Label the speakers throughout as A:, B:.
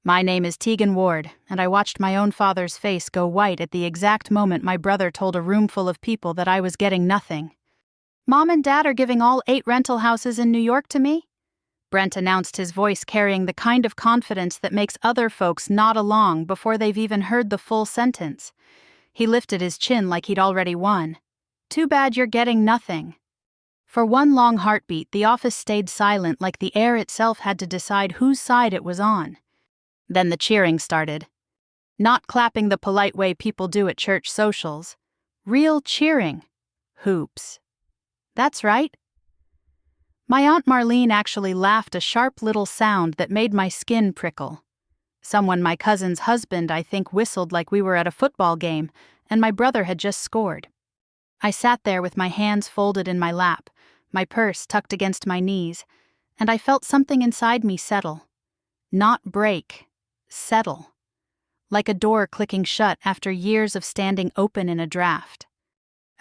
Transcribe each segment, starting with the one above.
A: My name is Tegan Ward, and I watched my own father's face go white at the exact moment my brother told a room full of people that I was getting nothing. Mom and Dad are giving all 8 rental houses in New York to me? Brent announced, his voice carrying the kind of confidence that makes other folks nod along before they've even heard the full sentence. He lifted his chin like he'd already won. Too bad you're getting nothing. For one long heartbeat, the office stayed silent, like the air itself had to decide whose side it was on. Then the cheering started. Not clapping the polite way people do at church socials. Real cheering. Hoops. That's right. My Aunt Marlene actually laughed, a sharp little sound that made my skin prickle. Someone, my cousin's husband, I think, whistled like we were at a football game, and my brother had just scored. I sat there with my hands folded in my lap, my purse tucked against my knees, and I felt something inside me settle. Not break. Settle. Like a door clicking shut after years of standing open in a draft.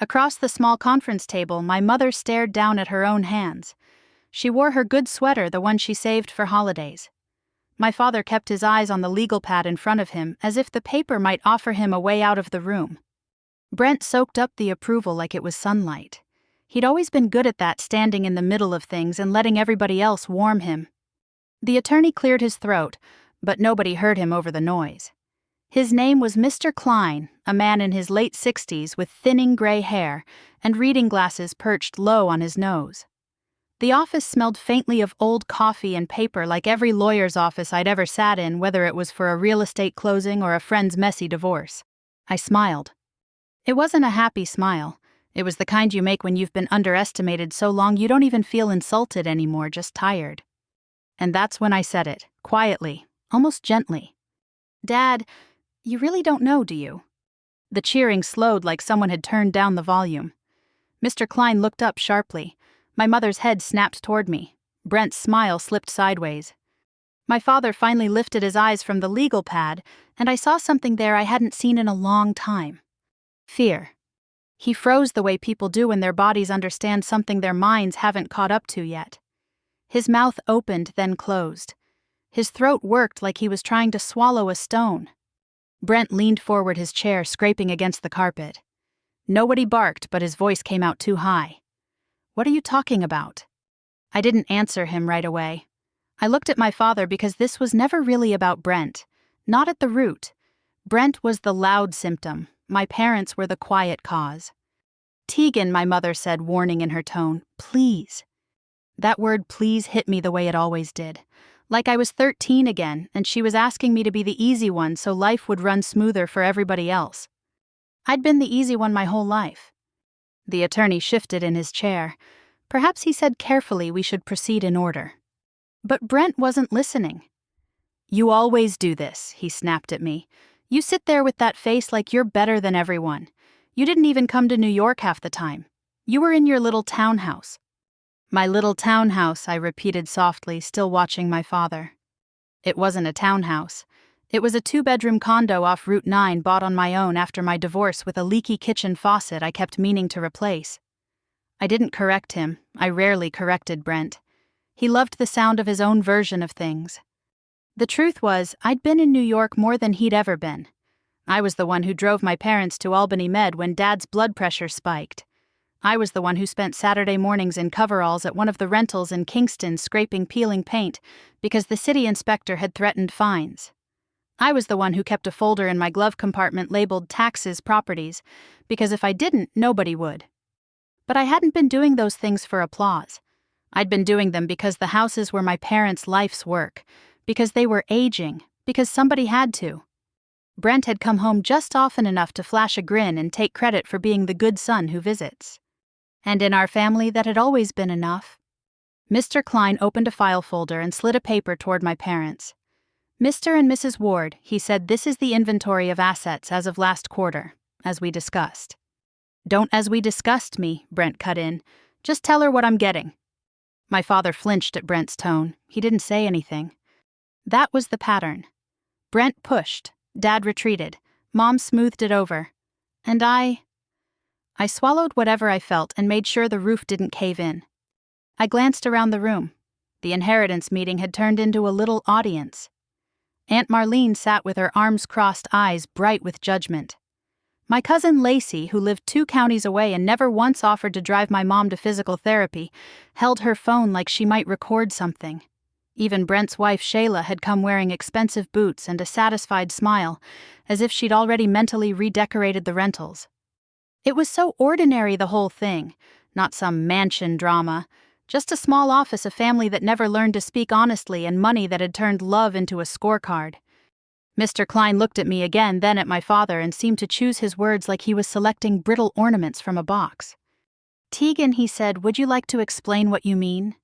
A: Across the small conference table, my mother stared down at her own hands. She wore her good sweater, the one she saved for holidays. My father kept his eyes on the legal pad in front of him, as if the paper might offer him a way out of the room. Brent soaked up the approval like it was sunlight. He'd always been good at that, standing in the middle of things and letting everybody else warm him. The attorney cleared his throat, but nobody heard him over the noise. His name was Mr. Klein, a man in his late 60s with thinning gray hair and reading glasses perched low on his nose. The office smelled faintly of old coffee and paper, like every lawyer's office I'd ever sat in, whether it was for a real estate closing or a friend's messy divorce. I smiled. It wasn't a happy smile. It was the kind you make when you've been underestimated so long you don't even feel insulted anymore, just tired. And that's when I said it, quietly, almost gently. Dad, you really don't know, do you? The cheering slowed like someone had turned down the volume. Mr. Klein looked up sharply. My mother's head snapped toward me. Brent's smile slipped sideways. My father finally lifted his eyes from the legal pad, and I saw something there I hadn't seen in a long time. Fear. He froze the way people do when their bodies understand something their minds haven't caught up to yet. His mouth opened, then closed. His throat worked like he was trying to swallow a stone. Brent leaned forward, his chair scraping against the carpet. Nobody barked, but his voice came out too high. What are you talking about? I didn't answer him right away. I looked at my father because this was never really about Brent. Not at the root. Brent was the loud symptom. My parents were the quiet cause. Tegan, my mother said, warning in her tone, please. That word please hit me the way it always did. Like I was 13 again, and she was asking me to be the easy one so life would run smoother for everybody else. I'd been the easy one my whole life. The attorney shifted in his chair. Perhaps he said carefully we should proceed in order. But Brent wasn't listening. You always do this, he snapped at me. You sit there with that face like you're better than everyone. You didn't even come to New York half the time. You were in your little townhouse. My little townhouse, I repeated softly, still watching my father. It wasn't a townhouse. It was a 2-bedroom condo off Route 9 bought on my own after my divorce, with a leaky kitchen faucet I kept meaning to replace. I didn't correct him. I rarely corrected Brent. He loved the sound of his own version of things. The truth was, I'd been in New York more than he'd ever been. I was the one who drove my parents to Albany Med when Dad's blood pressure spiked. I was the one who spent Saturday mornings in coveralls at one of the rentals in Kingston scraping peeling paint because the city inspector had threatened fines. I was the one who kept a folder in my glove compartment labeled taxes, properties, because if I didn't, nobody would. But I hadn't been doing those things for applause. I'd been doing them because the houses were my parents' life's work, because they were aging, because somebody had to. Brent had come home just often enough to flash a grin and take credit for being the good son who visits. And in our family, that had always been enough. Mr. Klein opened a file folder and slid a paper toward my parents. Mr. and Mrs. Ward, he said, this is the inventory of assets as of last quarter, as we discussed. Don't as we discussed me, Brent cut in. Just tell her what I'm getting. My father flinched at Brent's tone. He didn't say anything. That was the pattern. Brent pushed. Dad retreated. Mom smoothed it over. And I swallowed whatever I felt and made sure the roof didn't cave in. I glanced around the room. The inheritance meeting had turned into a little audience. Aunt Marlene sat with her arms crossed, eyes bright with judgment. My cousin Lacey, who lived 2 counties away and never once offered to drive my mom to physical therapy, held her phone like she might record something. Even Brent's wife Shayla had come wearing expensive boots and a satisfied smile, as if she'd already mentally redecorated the rentals. It was so ordinary, the whole thing, not some mansion drama, just a small office, a family that never learned to speak honestly, and money that had turned love into a scorecard. Mr. Klein looked at me again, then at my father, and seemed to choose his words like he was selecting brittle ornaments from a box. "Tegan," he said, "would you like to explain what you mean?"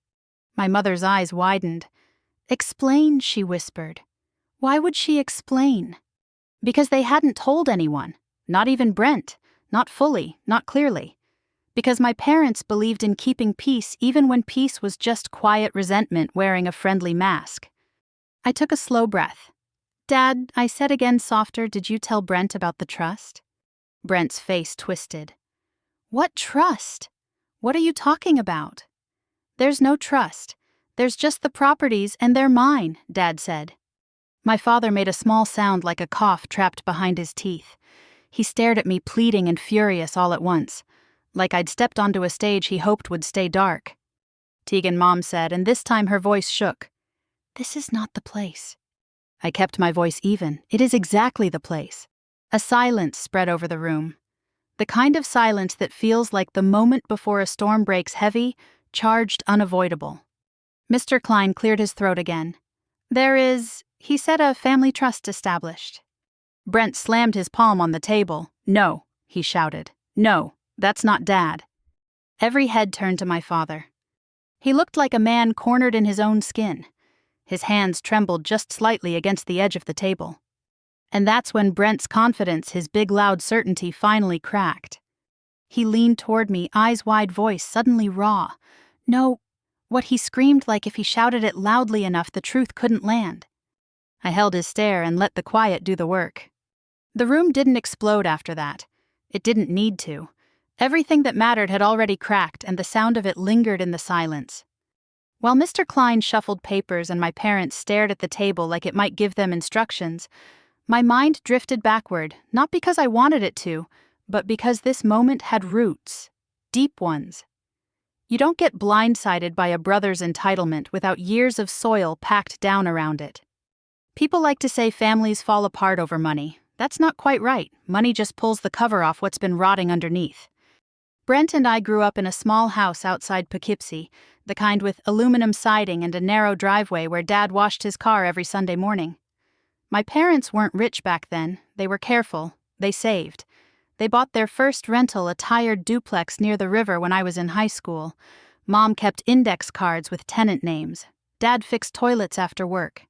A: My mother's eyes widened. "Explain," she whispered. Why would she explain? Because they hadn't told anyone, not even Brent, not fully, not clearly. Because my parents believed in keeping peace even when peace was just quiet resentment wearing a friendly mask. I took a slow breath. "Dad," I said again softer, "did you tell Brent about the trust?" Brent's face twisted. "What trust? What are you talking about?" "There's no trust. There's just the properties, and they're mine," Dad said. My father made a small sound like a cough trapped behind his teeth. He stared at me, pleading and furious all at once, like I'd stepped onto a stage he hoped would stay dark. "Tegan," Mom said, and this time her voice shook. "This is not the place." I kept my voice even. "It is exactly the place." A silence spread over the room. The kind of silence that feels like the moment before a storm breaks, heavy, charged, unavoidable. Mr. Klein cleared his throat again. "There is," he said, "a family trust established." Brent slammed his palm on the table. "No," he shouted. "No, that's not Dad." Every head turned to my father. He looked like a man cornered in his own skin. His hands trembled just slightly against the edge of the table. And that's when Brent's confidence, his big loud certainty, finally cracked. He leaned toward me, eyes wide, voice suddenly raw. "No," what he screamed, like if he shouted it loudly enough the truth couldn't land. I held his stare and let the quiet do the work. The room didn't explode after that. It didn't need to. Everything that mattered had already cracked, and the sound of it lingered in the silence. While Mr. Klein shuffled papers and my parents stared at the table like it might give them instructions, my mind drifted backward, not because I wanted it to, but because this moment had roots, deep ones. You don't get blindsided by a brother's entitlement without years of soil packed down around it. People like to say families fall apart over money. That's not quite right. Money just pulls the cover off what's been rotting underneath. Brent and I grew up in a small house outside Poughkeepsie, the kind with aluminum siding and a narrow driveway where Dad washed his car every Sunday morning. My parents weren't rich back then. They were careful. They saved. They bought their first rental, a tired duplex near the river, when I was in high school. Mom kept index cards with tenant names. Dad fixed toilets after work.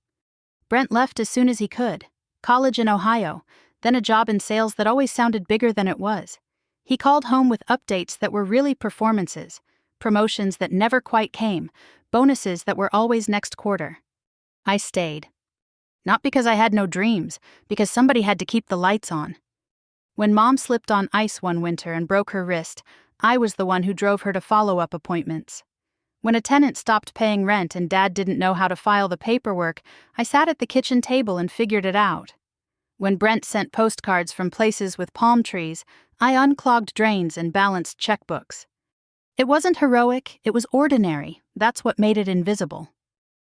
A: Brent left as soon as he could. College in Ohio, then a job in sales that always sounded bigger than it was. He called home with updates that were really performances, promotions that never quite came, bonuses that were always next quarter. I stayed. Not because I had no dreams, because somebody had to keep the lights on. When Mom slipped on ice one winter and broke her wrist, I was the one who drove her to follow-up appointments. When a tenant stopped paying rent and Dad didn't know how to file the paperwork, I sat at the kitchen table and figured it out. When Brent sent postcards from places with palm trees, I unclogged drains and balanced checkbooks. It wasn't heroic, it was ordinary. That's what made it invisible.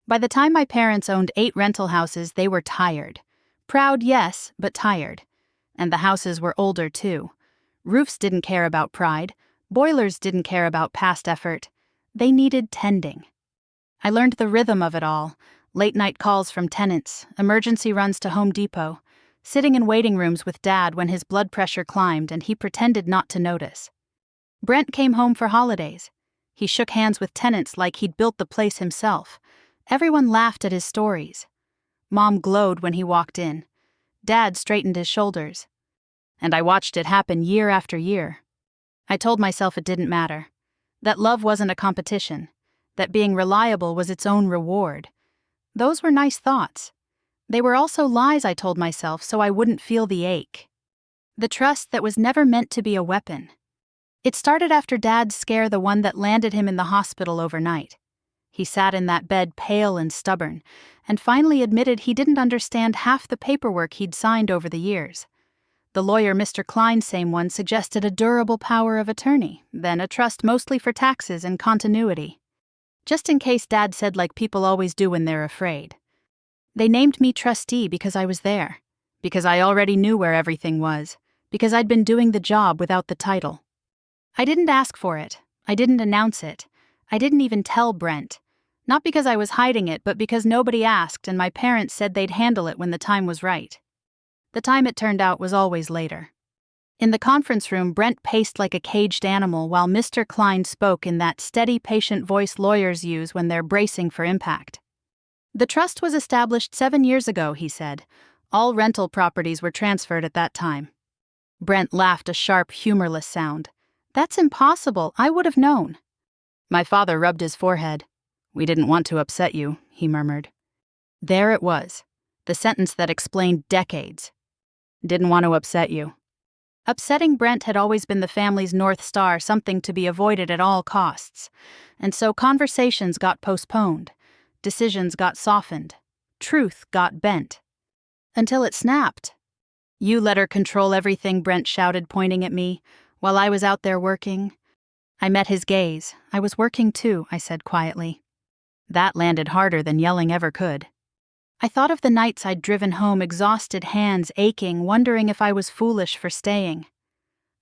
A: By the time my parents owned 8 rental houses, they were tired. Proud, yes, but tired. And the houses were older, too. Roofs didn't care about pride. Boilers didn't care about past effort. They needed tending. I learned the rhythm of it all. Late-night calls from tenants, emergency runs to Home Depot, sitting in waiting rooms with Dad when his blood pressure climbed and he pretended not to notice. Brent came home for holidays. He shook hands with tenants like he'd built the place himself. Everyone laughed at his stories. Mom glowed when he walked in. Dad straightened his shoulders. And I watched it happen year after year. I told myself it didn't matter. That love wasn't a competition. That being reliable was its own reward. Those were nice thoughts. They were also lies I told myself so I wouldn't feel the ache. The trust that was never meant to be a weapon. It started after Dad's scare, the one that landed him in the hospital overnight. He sat in that bed pale and stubborn, and finally admitted he didn't understand half the paperwork he'd signed over the years. The lawyer, Mr. Klein, same one, suggested a durable power of attorney, then a trust mostly for taxes and continuity. Just in case, Dad said, like people always do when they're afraid. They named me trustee because I was there, because I already knew where everything was, because I'd been doing the job without the title. I didn't ask for it. I didn't announce it. I didn't even tell Brent. Not because I was hiding it, but because nobody asked and my parents said they'd handle it when the time was right. The time, it turned out, was always later. In the conference room, Brent paced like a caged animal while Mr. Klein spoke in that steady, patient voice lawyers use when they're bracing for impact. The trust was established 7 years ago, he said. All rental properties were transferred at that time. Brent laughed, a sharp, humorless sound. That's impossible. I would have known. My father rubbed his forehead. We didn't want to upset you, he murmured. There it was, the sentence that explained decades. Didn't want to upset you. Upsetting Brent had always been the family's North Star, something to be avoided at all costs. And so conversations got postponed. Decisions got softened. Truth got bent. Until it snapped. You let her control everything, Brent shouted, pointing at me, while I was out there working. I met his gaze. I was working too, I said quietly. That landed harder than yelling ever could. I thought of the nights I'd driven home, exhausted, hands aching, wondering if I was foolish for staying.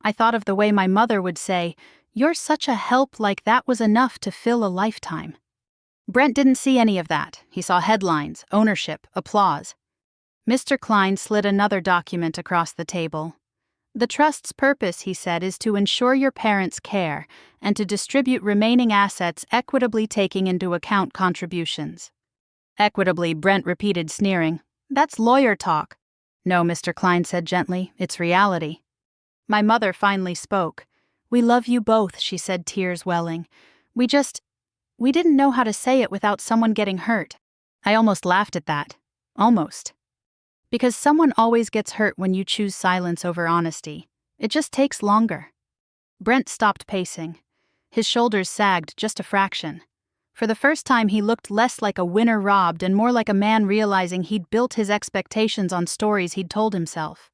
A: I thought of the way my mother would say, "You're such a help," like that was enough to fill a lifetime. Brent didn't see any of that. He saw headlines, ownership, applause. Mr. Klein slid another document across the table. The trust's purpose, he said, is to ensure your parents' care and to distribute remaining assets equitably, taking into account contributions. Equitably, Brent repeated, sneering. That's lawyer talk. No, Mr. Klein said gently, it's reality. My mother finally spoke. We love you both, she said, tears welling. We didn't know how to say it without someone getting hurt. I almost laughed at that. Almost. Because someone always gets hurt when you choose silence over honesty. It just takes longer. Brent stopped pacing. His shoulders sagged just a fraction. For the first time, he looked less like a winner robbed and more like a man realizing he'd built his expectations on stories he'd told himself.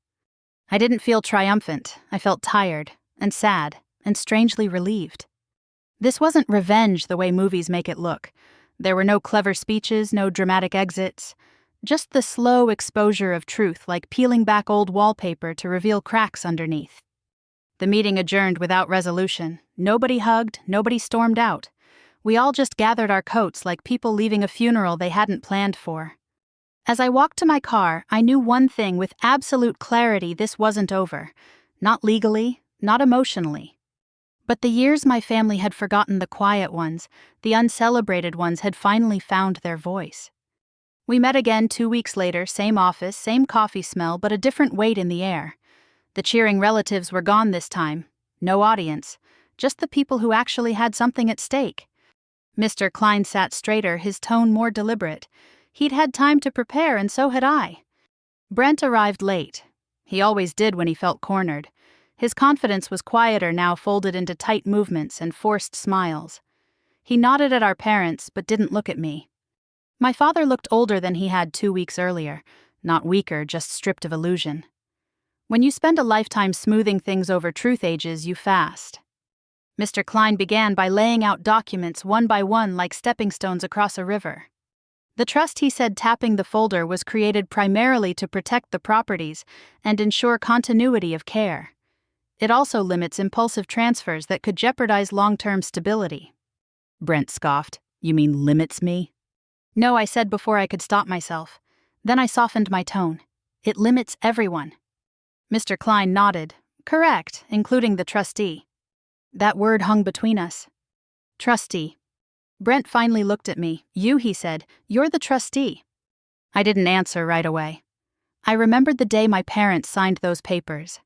A: I didn't feel triumphant. I felt tired and sad and strangely relieved. This wasn't revenge the way movies make it look. There were no clever speeches, no dramatic exits. Just the slow exposure of truth, like peeling back old wallpaper to reveal cracks underneath. The meeting adjourned without resolution. Nobody hugged, nobody stormed out. We all just gathered our coats like people leaving a funeral they hadn't planned for. As I walked to my car, I knew one thing with absolute clarity: this wasn't over. Not legally, not emotionally. But the years my family had forgotten, the quiet ones, the uncelebrated ones, had finally found their voice. We met again 2 weeks later, same office, same coffee smell, but a different weight in the air. The cheering relatives were gone this time. No audience, just the people who actually had something at stake. Mr. Klein sat straighter, his tone more deliberate. He'd had time to prepare, and so had I. Brent arrived late. He always did when he felt cornered. His confidence was quieter now, folded into tight movements and forced smiles. He nodded at our parents, but didn't look at me. My father looked older than he had 2 weeks earlier, not weaker, just stripped of illusion. When you spend a lifetime smoothing things over, truth ages you fast. Mr. Klein began by laying out documents one by one like stepping stones across a river. The trust, he said, tapping the folder, was created primarily to protect the properties and ensure continuity of care. It also limits impulsive transfers that could jeopardize long-term stability. Brent scoffed. You mean limits me? No, I said before I could stop myself. Then I softened my tone. It limits everyone. Mr. Klein nodded. Correct, including the trustee. That word hung between us. Trustee. Brent finally looked at me. You, he said, you're the trustee. I didn't answer right away. I remembered the day my parents signed those papers.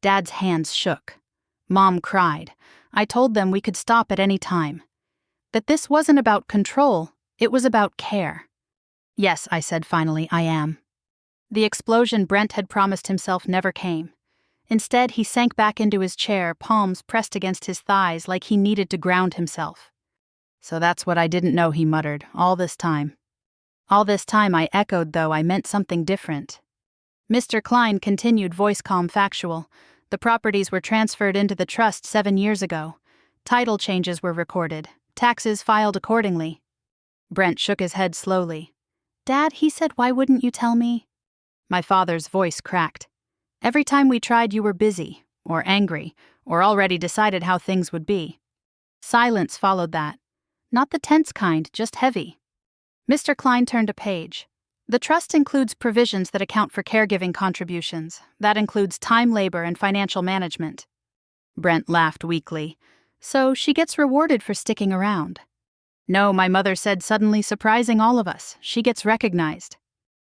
A: Dad's hands shook. Mom cried. I told them we could stop at any time. That this wasn't about control. It was about care. Yes, I said finally, I am. The explosion Brent had promised himself never came. Instead, he sank back into his chair, palms pressed against his thighs like he needed to ground himself. So that's what I didn't know, he muttered, all this time. All this time, I echoed, though I meant something different. Mr. Klein continued, voice calm, factual. The properties were transferred into the trust 7 years ago. Title changes were recorded. Taxes filed accordingly. Brent shook his head slowly. Dad, he said, why wouldn't you tell me? My father's voice cracked. Every time we tried, you were busy, or angry, or already decided how things would be. Silence followed that. Not the tense kind, just heavy. Mr. Klein turned a page. The trust includes provisions that account for caregiving contributions. That includes time, labor, and financial management. Brent laughed weakly. So she gets rewarded for sticking around. No, my mother said, suddenly surprising all of us. She gets recognized.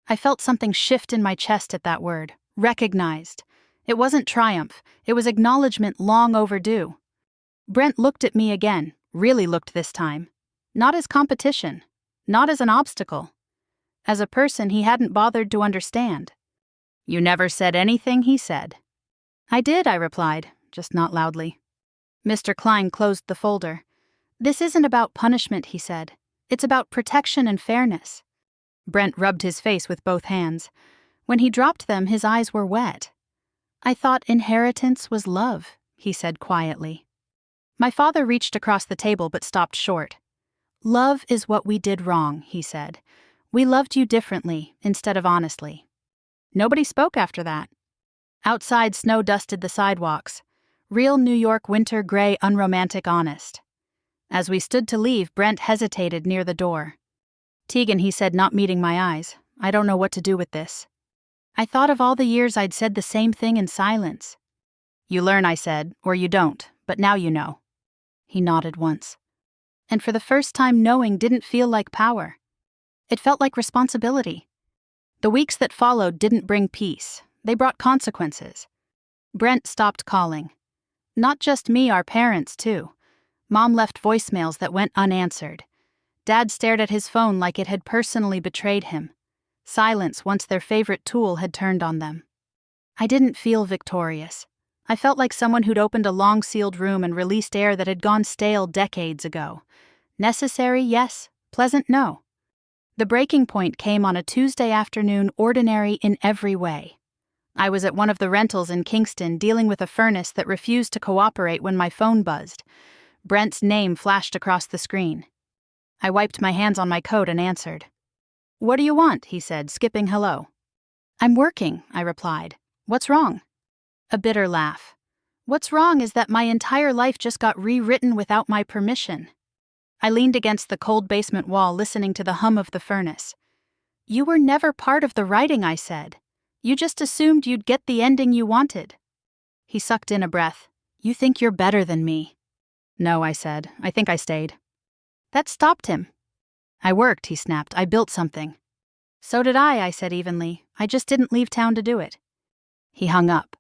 A: I felt something shift in my chest at that word. Recognized. It wasn't triumph. It was acknowledgement long overdue. Brent looked at me again, really looked this time. Not as competition. Not as an obstacle. As a person he hadn't bothered to understand. You never said anything, he said. I did, I replied, just not loudly. Mr. Klein closed the folder. This isn't about punishment, he said. It's about protection and fairness. Brent rubbed his face with both hands. When he dropped them, his eyes were wet. I thought inheritance was love, he said quietly. My father reached across the table but stopped short. Love is what we did wrong, he said. We loved you differently, instead of honestly. Nobody spoke after that. Outside, snow dusted the sidewalks. Real New York winter gray, unromantic, honest. As we stood to leave, Brent hesitated near the door. Tegan, he said, not meeting my eyes, I don't know what to do with this. I thought of all the years I'd said the same thing in silence. You learn, I said, or you don't, but now you know. He nodded once. And for the first time, knowing didn't feel like power. It felt like responsibility. The weeks that followed didn't bring peace. They brought consequences. Brent stopped calling. Not just me, our parents, too. Mom left voicemails that went unanswered. Dad stared at his phone like it had personally betrayed him. Silence, once their favorite tool, had turned on them. I didn't feel victorious. I felt like someone who'd opened a long-sealed room and released air that had gone stale decades ago. Necessary, yes. Pleasant, no. The breaking point came on a Tuesday afternoon, ordinary in every way. I was at one of the rentals in Kingston dealing with a furnace that refused to cooperate when my phone buzzed. Brent's name flashed across the screen. I wiped my hands on my coat and answered. What do you want? He said, skipping hello. I'm working, I replied. What's wrong? A bitter laugh. What's wrong is that my entire life just got rewritten without my permission. I leaned against the cold basement wall, listening to the hum of the furnace. You were never part of the writing, I said. You just assumed you'd get the ending you wanted. He sucked in a breath. You think you're better than me. No, I said. I think I stayed. That stopped him. I worked, he snapped. I built something. So did I said evenly. I just didn't leave town to do it. He hung up.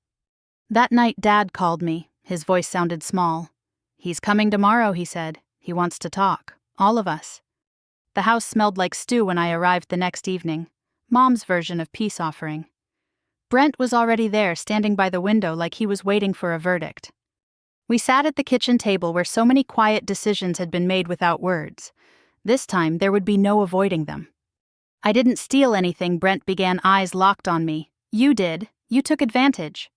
A: That night, Dad called me. His voice sounded small. He's coming tomorrow, he said. He wants to talk. All of us. The house smelled like stew when I arrived the next evening. Mom's version of peace offering. Brent was already there, standing by the window like he was waiting for a verdict. We sat at the kitchen table where so many quiet decisions had been made without words. This time, there would be no avoiding them. I didn't steal anything, Brent began, eyes locked on me. You did. You took advantage.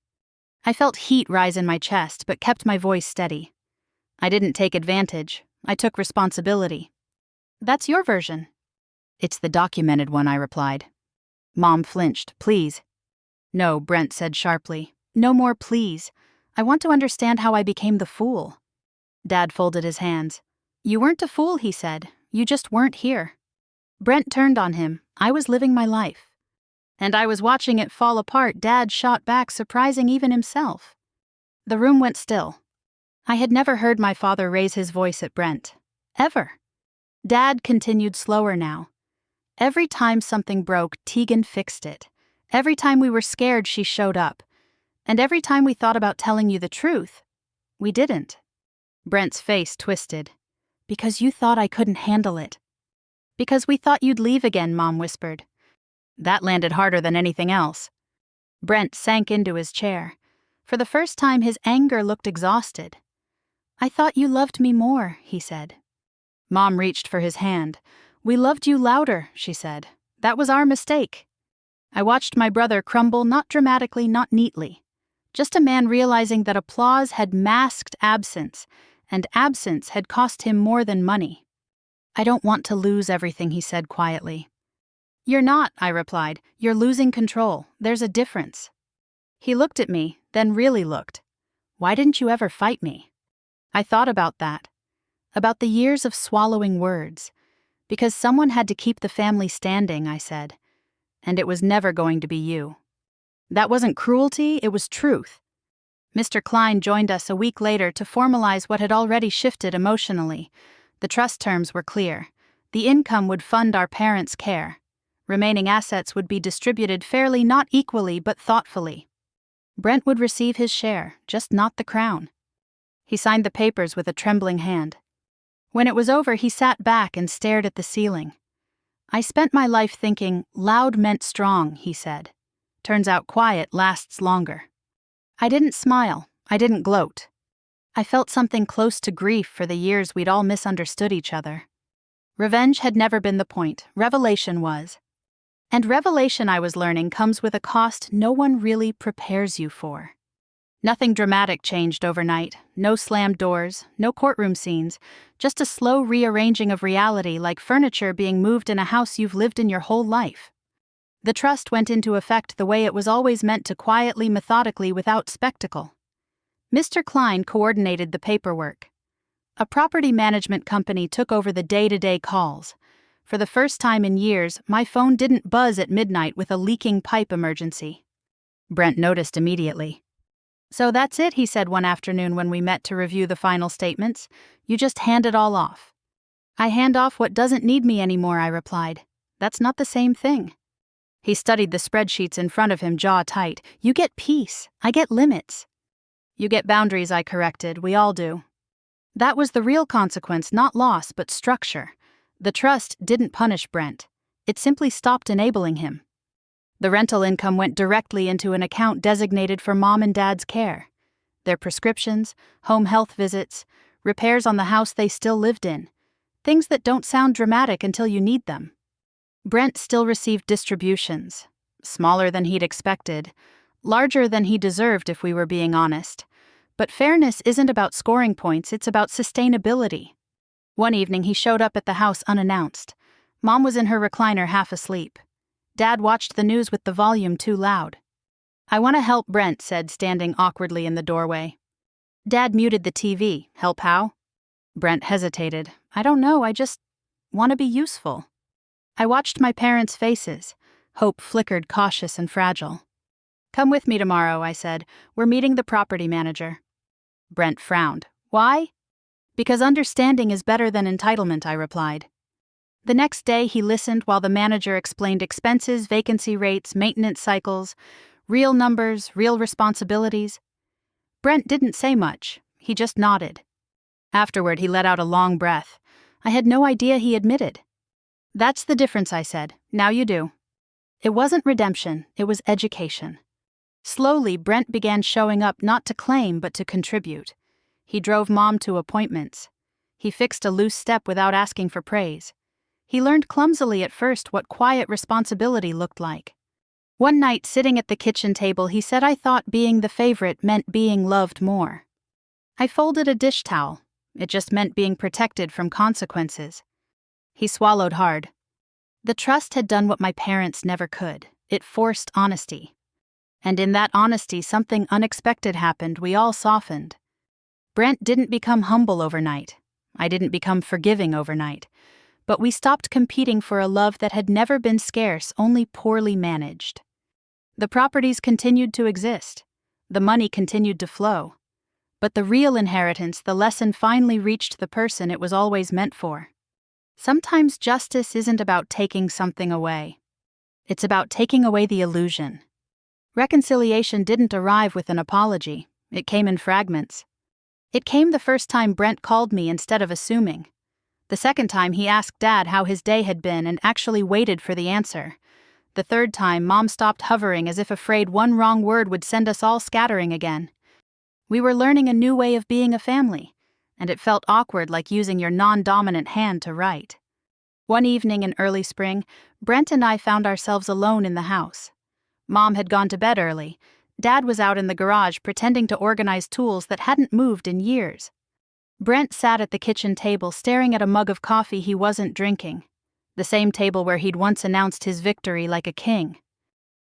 A: I felt heat rise in my chest, but kept my voice steady. I didn't take advantage. I took responsibility. That's your version. It's the documented one, I replied. Mom flinched. Please. No, Brent said sharply. No more please. I want to understand how I became the fool. Dad folded his hands. You weren't a fool, he said. You just weren't here. Brent turned on him. I was living my life. And I was watching it fall apart. Dad shot back, surprising even himself. The room went still. I had never heard my father raise his voice at Brent. Ever. Dad continued slower now. Every time something broke, Tegan fixed it. Every time we were scared, she showed up. And every time we thought about telling you the truth, we didn't. Brent's face twisted. Because you thought I couldn't handle it. Because we thought you'd leave again, Mom whispered. That landed harder than anything else. Brent sank into his chair. For the first time, his anger looked exhausted. I thought you loved me more, he said. Mom reached for his hand. "We loved you louder," she said. "That was our mistake." I watched my brother crumble, not dramatically, not neatly. Just a man realizing that applause had masked absence, and absence had cost him more than money. "I don't want to lose everything," he said quietly. "You're not," I replied. "You're losing control. There's a difference." He looked at me, then really looked. "Why didn't you ever fight me?" I thought about that. About the years of swallowing words. "Because someone had to keep the family standing," I said. "And it was never going to be you." That wasn't cruelty, it was truth. Mr. Klein joined us a week later to formalize what had already shifted emotionally. The trust terms were clear. The income would fund our parents' care. Remaining assets would be distributed fairly, not equally, but thoughtfully. Brent would receive his share, just not the crown. He signed the papers with a trembling hand. When it was over, he sat back and stared at the ceiling. "I spent my life thinking loud meant strong," he said. "Turns out quiet lasts longer." I didn't smile. I didn't gloat. I felt something close to grief for the years we'd all misunderstood each other. Revenge had never been the point. Revelation was. And revelation, I was learning, comes with a cost no one really prepares you for. Nothing dramatic changed overnight. No slammed doors, no courtroom scenes, just a slow rearranging of reality like furniture being moved in a house you've lived in your whole life. The trust went into effect the way it was always meant to, quietly, methodically, without spectacle. Mr. Klein coordinated the paperwork. A property management company took over the day-to-day calls. For the first time in years, my phone didn't buzz at midnight with a leaking pipe emergency. Brent noticed immediately. "So that's it," he said one afternoon when we met to review the final statements. "You just hand it all off." "I hand off what doesn't need me anymore," I replied. "That's not the same thing." He studied the spreadsheets in front of him, jaw tight. "You get peace. I get limits." "You get boundaries," I corrected. "We all do." That was the real consequence, not loss, but structure. The trust didn't punish Brent. It simply stopped enabling him. The rental income went directly into an account designated for Mom and Dad's care. Their prescriptions, home health visits, repairs on the house they still lived in. Things that don't sound dramatic until you need them. Brent still received distributions. Smaller than he'd expected. Larger than he deserved, if we were being honest. But fairness isn't about scoring points, it's about sustainability. One evening he showed up at the house unannounced. Mom was in her recliner half asleep. Dad watched the news with the volume too loud. "I want to help," Brent said, standing awkwardly in the doorway. Dad muted the TV. "Help how?" Brent hesitated. "I don't know, I just want to be useful." I watched my parents' faces. Hope flickered, cautious and fragile. "Come with me tomorrow," I said. "We're meeting the property manager." Brent frowned. "Why?" "Because understanding is better than entitlement," I replied. The next day he listened while the manager explained expenses, vacancy rates, maintenance cycles, real numbers, real responsibilities. Brent didn't say much. He just nodded. Afterward he let out a long breath. I had no idea he admitted. "That's the difference," I said. "Now you do." It wasn't redemption, it was education. Slowly, Brent began showing up not to claim but to contribute. He drove Mom to appointments. He fixed a loose step without asking for praise. He learned clumsily at first what quiet responsibility looked like. One night, sitting at the kitchen table, he said I thought being the favorite meant being loved more. I folded a dish towel. It just meant being protected from consequences. He swallowed hard. The trust had done what my parents never could. It forced honesty. And in that honesty, something unexpected happened. We all softened. Brent didn't become humble overnight. I didn't become forgiving overnight. But we stopped competing for a love that had never been scarce, only poorly managed. The properties continued to exist. The money continued to flow. But the real inheritance, the lesson, finally reached the person it was always meant for. Sometimes justice isn't about taking something away. It's about taking away the illusion. Reconciliation didn't arrive with an apology. It came in fragments. It came the first time Brent called me instead of assuming. The second time he asked Dad how his day had been and actually waited for the answer. The third time Mom stopped hovering as if afraid one wrong word would send us all scattering again. We were learning a new way of being a family. and it felt awkward, like using your non-dominant hand to write. One evening in early spring, Brent and I found ourselves alone in the house. Mom had gone to bed early. Dad was out in the garage pretending to organize tools that hadn't moved in years. Brent sat at the kitchen table staring at a mug of coffee he wasn't drinking, the same table where he'd once announced his victory like a king.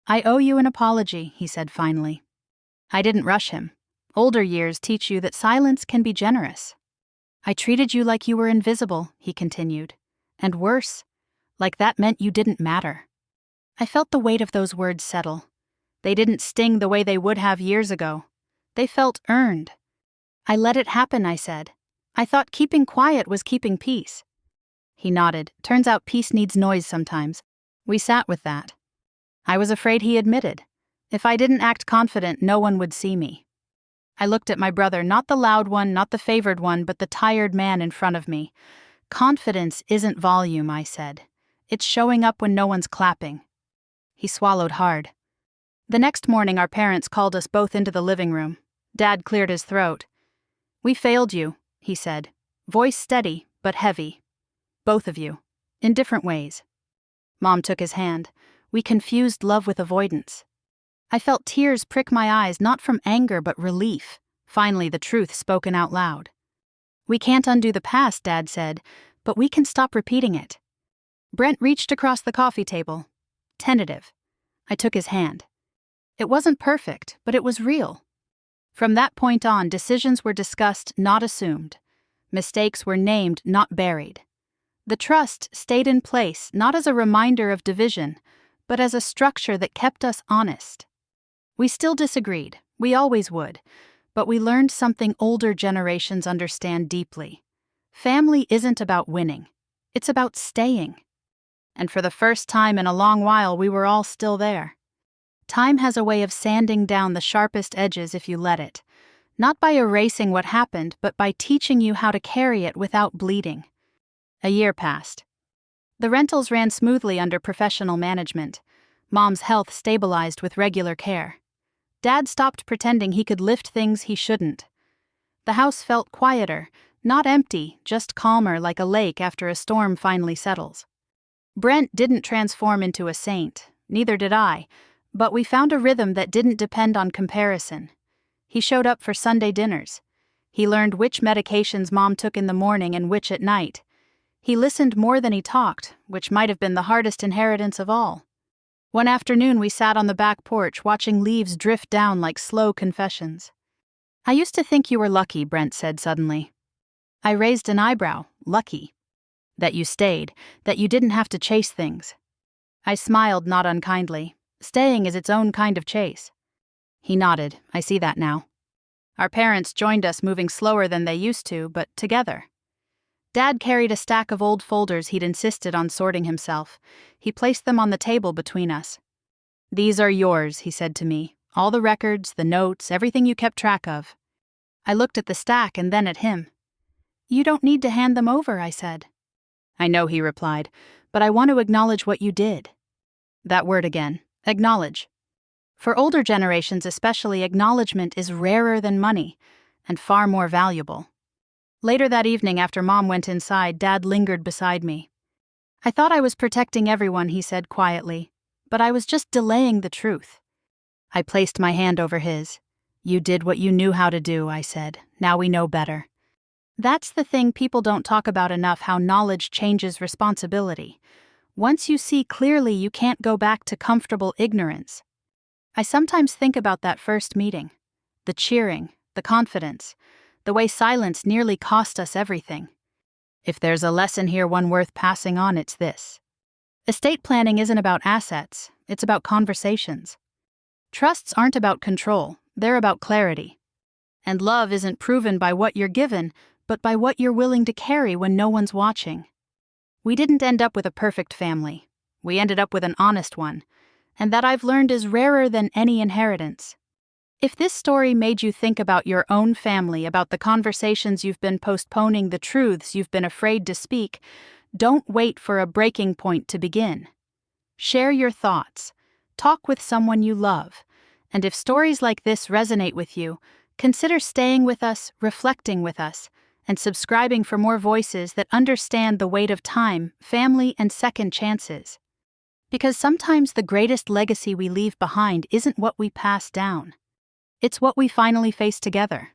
A: "I owe you an apology," he said finally. I didn't rush him. Older years teach you that silence can be generous. "I treated you like you were invisible," he continued. "And worse, like that meant you didn't matter." I felt the weight of those words settle. They didn't sting the way they would have years ago. They felt earned. "I let it happen," I said. "I thought keeping quiet was keeping peace." He nodded. "Turns out peace needs noise sometimes." We sat with that. I was afraid, he admitted. If I didn't act confident, no one would see me. I looked at my brother, not the loud one, not the favored one, but the tired man in front of me. "Confidence isn't volume," I said. "It's showing up when no one's clapping." He swallowed hard. The next morning, our parents called us both into the living room. Dad cleared his throat. "We failed you," he said, voice steady but heavy. "Both of you, in different ways." Mom took his hand. "We confused love with avoidance." I felt tears prick my eyes, not from anger but relief. Finally, the truth spoken out loud. "We can't undo the past," Dad said, "but we can stop repeating it." Brent reached across the coffee table. Tentative. I took his hand. It wasn't perfect, but it was real. From that point on, decisions were discussed, not assumed. Mistakes were named, not buried. The trust stayed in place, not as a reminder of division, but as a structure that kept us honest. We still disagreed, we always would, but we learned something older generations understand deeply. Family isn't about winning, it's about staying. And for the first time in a long while, we were all still there. Time has a way of sanding down the sharpest edges if you let it, not by erasing what happened, but by teaching you how to carry it without bleeding. A year passed. The rentals ran smoothly under professional management. Mom's health stabilized with regular care. Dad stopped pretending he could lift things he shouldn't. The house felt quieter, not empty, just calmer, like a lake after a storm finally settles. Brent didn't transform into a saint, neither did I, but we found a rhythm that didn't depend on comparison. He showed up for Sunday dinners. He learned which medications Mom took in the morning and which at night. He listened more than he talked, which might have been the hardest inheritance of all. One afternoon, we sat on the back porch watching leaves drift down like slow confessions. "I used to think you were lucky," Brent said suddenly. I raised an eyebrow. "Lucky?" "That you stayed, that you didn't have to chase things." I smiled, not unkindly. Staying is its own kind of chase. He nodded. "I see that now." Our parents joined us, moving slower than they used to, but together. Dad carried a stack of old folders he'd insisted on sorting himself. He placed them on the table between us. "These are yours," he said to me. "All the records, the notes, everything you kept track of." I looked at the stack and then at him. "You don't need to hand them over," I said. "I know," he replied, "but I want to acknowledge what you did." That word again. Acknowledge. For older generations especially, acknowledgement is rarer than money, and far more valuable. Later that evening, after Mom went inside, Dad lingered beside me. "I thought I was protecting everyone," he said quietly, "but I was just delaying the truth." I placed my hand over his. "You did what you knew how to do," I said. "Now we know better." That's the thing people don't talk about enough, how knowledge changes responsibility. Once you see clearly, you can't go back to comfortable ignorance. I sometimes think about that first meeting. The cheering, the confidence, the way silence nearly cost us everything. If there's a lesson here, one worth passing on, it's this. Estate planning isn't about assets, it's about conversations. Trusts aren't about control, they're about clarity. And love isn't proven by what you're given, but by what you're willing to carry when no one's watching. We didn't end up with a perfect family. We ended up with an honest one, and that I've learned is rarer than any inheritance. If this story made you think about your own family, about the conversations you've been postponing, the truths you've been afraid to speak, don't wait for a breaking point to begin. Share your thoughts. Talk with someone you love. And if stories like this resonate with you, consider staying with us, reflecting with us, and subscribing for more voices that understand the weight of time, family, and second chances. Because sometimes the greatest legacy we leave behind isn't what we pass down. It's what we finally face together.